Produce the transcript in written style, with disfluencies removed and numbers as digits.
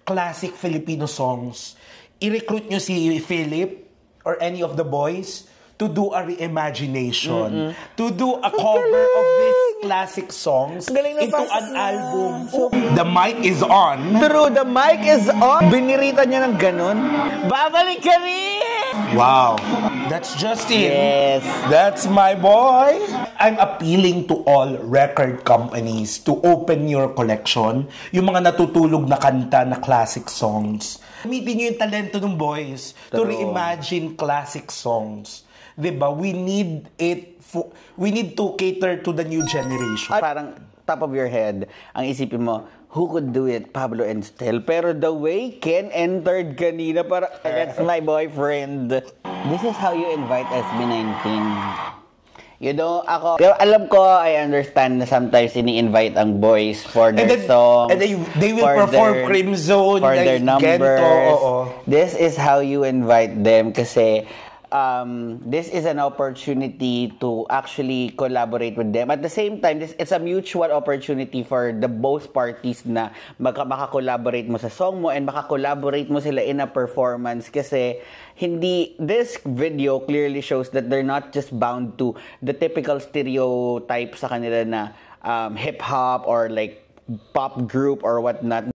classic Filipino songs, i-recruit nyo si Philip or any of the boys to do a reimagination, to do a cover of these classic songs into an album. The mic is on. True, the mic is on. Binirita niya ng ganun. Babalik ka rin! Wow. That's Justin. Yes. That's my boy. I'm appealing to all record companies to open your collection. Yung mga natutulog na kanta na classic songs. Gamitin nyo yung talento ng boys to reimagine classic songs. Diba? We need to cater to the new generation. Parang top of your head, ang isipin mo, who could do it? Pablo and Stel. Pero the way Ken entered kanina, that's my boyfriend. This is how you invite SB19. You know, pero alam ko, I understand na sometimes ini-invite ang boys for their song. And they will perform Crimson, for their numbers. Gento, This is how you invite them kasi this is an opportunity to actually collaborate with them. At the same time, it's a mutual opportunity for the both parties na maka-collaborate mo sa song mo and maka-collaborate mo sila in a performance kasi this video clearly shows that they're not just bound to the typical stereotype sa kanila na hip-hop or like pop group or whatnot.